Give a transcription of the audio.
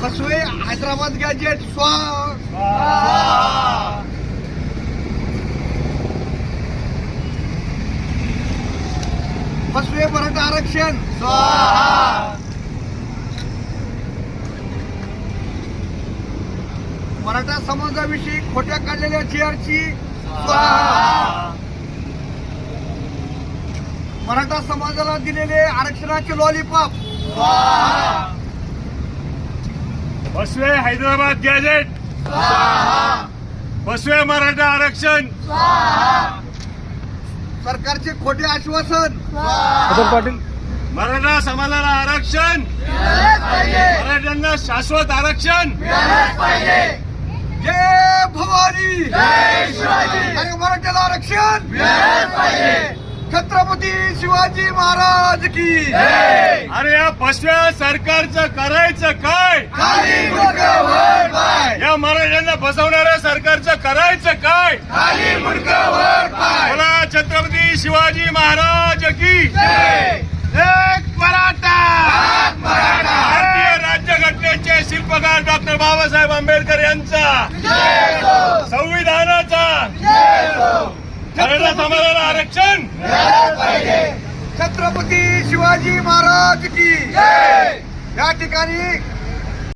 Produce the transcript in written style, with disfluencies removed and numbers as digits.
कसवे Hyderabad gadget स्वाहा, कसवे मराठा आरक्षण स्वाहा, मराठा समाजाविषयी खोट्या काढलेल्या चेअरची स्वाहा, मराठा समाजाला दिलेले आरक्षणाचे लॉलीपॉप स्वाहा, बसवे हैदराबाद गॅजेट स्वाहा, बसवे मराठा आरक्षण स्वाहा, सरकारचे खोटे आश्वासन स्वाहा, मराठा समाजाला आरक्षण, मराठ्यांना शाश्वत आरक्षण, जय भवानी, जय शिवाजी, आणि मराठ्याला आरक्षण छत्रपती शिवाजी महाराज की जय. अरे या बसव्या सरकारचं करायचं काय? खाली मुंडकं वर पाय, या मराठ्यांना बसवणाऱ्या सरकारचं करायचं काय? खाली मुंडकं वर पाय, बोला छत्रपती शिवाजी महाराज की जय. एक मराठा. एक मराठा. भारतीय राज्यघटनेचे शिल्पकार डॉक्टर बाबासाहेब आंबेडकर यांचा जय हो, संविधानाचा जय हो. मराठा समाजाला आरक्षण मिळालंच पाहिजे. छत्रपती शिवाजी महाराज की जय. या ठिकाणी